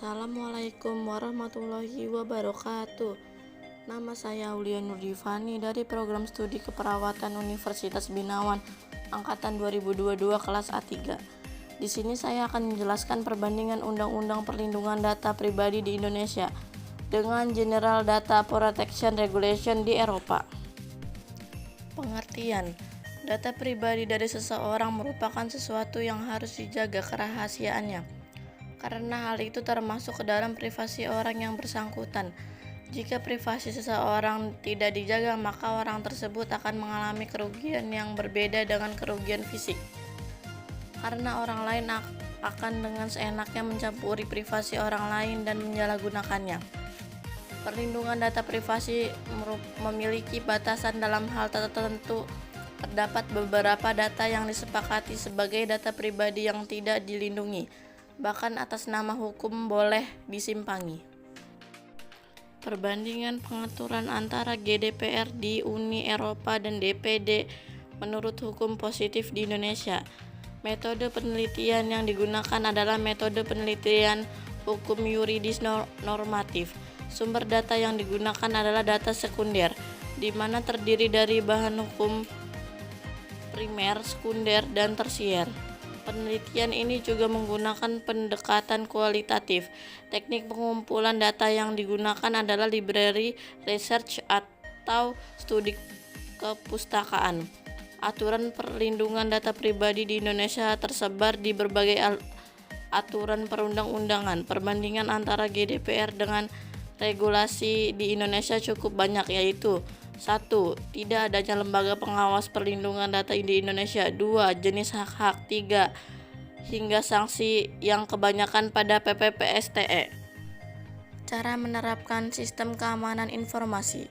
Assalamualaikum warahmatullahi wabarakatuh. Nama saya Aulia Nurdivani dari Program Studi Keperawatan Universitas Binawan Angkatan 2022 kelas A3. Di sini saya akan menjelaskan perbandingan Undang-Undang Perlindungan Data Pribadi di Indonesia dengan General Data Protection Regulation di Eropa. Pengertian: data pribadi dari seseorang merupakan sesuatu yang harus dijaga kerahasiaannya, karena hal itu termasuk ke dalam privasi orang yang bersangkutan. Jika privasi seseorang tidak dijaga, maka orang tersebut akan mengalami kerugian yang berbeda dengan kerugian fisik, karena orang lain akan dengan seenaknya mencampuri privasi orang lain dan menyalahgunakannya. Perlindungan data privasi memiliki batasan dalam hal tertentu. Terdapat beberapa data yang disepakati sebagai data pribadi yang tidak dilindungi, bahkan atas nama hukum boleh disimpangi. Perbandingan pengaturan antara GDPR di Uni Eropa dan DPD menurut hukum positif di Indonesia. Metode penelitian yang digunakan adalah metode penelitian hukum yuridis normatif. Sumber data yang digunakan adalah data sekunder, di mana terdiri dari bahan hukum primer, sekunder, dan tersier. Penelitian ini juga menggunakan pendekatan kualitatif. Teknik pengumpulan data yang digunakan adalah library research atau studi kepustakaan. Aturan perlindungan data pribadi di Indonesia tersebar di berbagai aturan perundang-undangan. Perbandingan antara GDPR dengan regulasi di Indonesia cukup banyak, yaitu 1. Tidak adanya lembaga pengawas perlindungan data di Indonesia. 2. Jenis hak-hak. 3. Hingga sanksi yang kebanyakan pada PPPSTE. Cara menerapkan sistem keamanan informasi.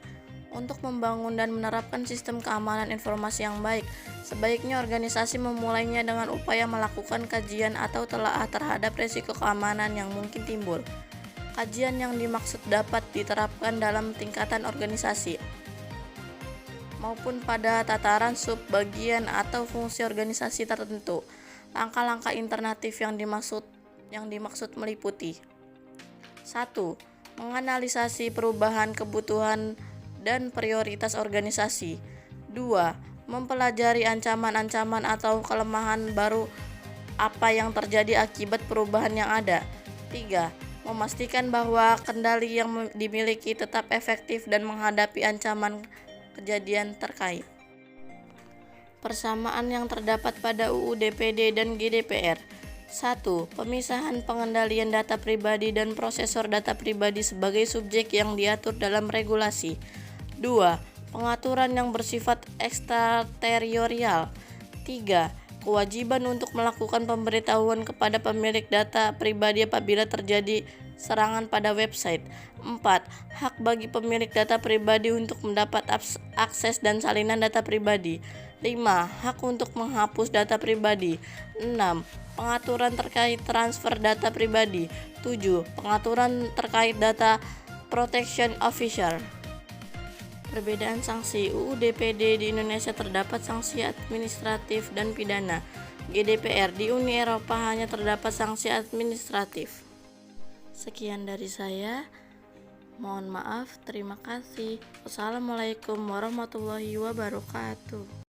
Untuk membangun dan menerapkan sistem keamanan informasi yang baik, sebaiknya organisasi memulainya dengan upaya melakukan kajian atau telaah terhadap risiko keamanan yang mungkin timbul. Kajian yang dimaksud dapat diterapkan dalam tingkatan organisasi maupun pada tataran sub-bagian atau fungsi organisasi tertentu. Langkah-langkah alternatif yang dimaksud meliputi: 1. Menganalisasi perubahan kebutuhan dan prioritas organisasi. 2. Mempelajari ancaman-ancaman atau kelemahan baru apa yang terjadi akibat perubahan yang ada. 3. Memastikan bahwa kendali yang dimiliki tetap efektif dan menghadapi ancaman kejadian terkait. Persamaan yang terdapat pada UU DPD dan GDPR. 1. Pemisahan pengendalian data pribadi dan prosesor data pribadi sebagai subjek yang diatur dalam regulasi. 2. Pengaturan yang bersifat ekstrateritorial. 3. Kewajiban untuk melakukan pemberitahuan kepada pemilik data pribadi apabila terjadi serangan pada website. 4. Hak bagi pemilik data pribadi untuk mendapat akses dan salinan data pribadi. 5. Hak untuk menghapus data pribadi. 6. Pengaturan terkait transfer data pribadi. 7. Pengaturan terkait data protection officer. Perbedaan sanksi. UU DPD di Indonesia terdapat sanksi administratif dan pidana. GDPR di Uni Eropa hanya terdapat sanksi administratif. Sekian dari saya. Mohon maaf. Terima kasih. Wassalamualaikum warahmatullahi wabarakatuh.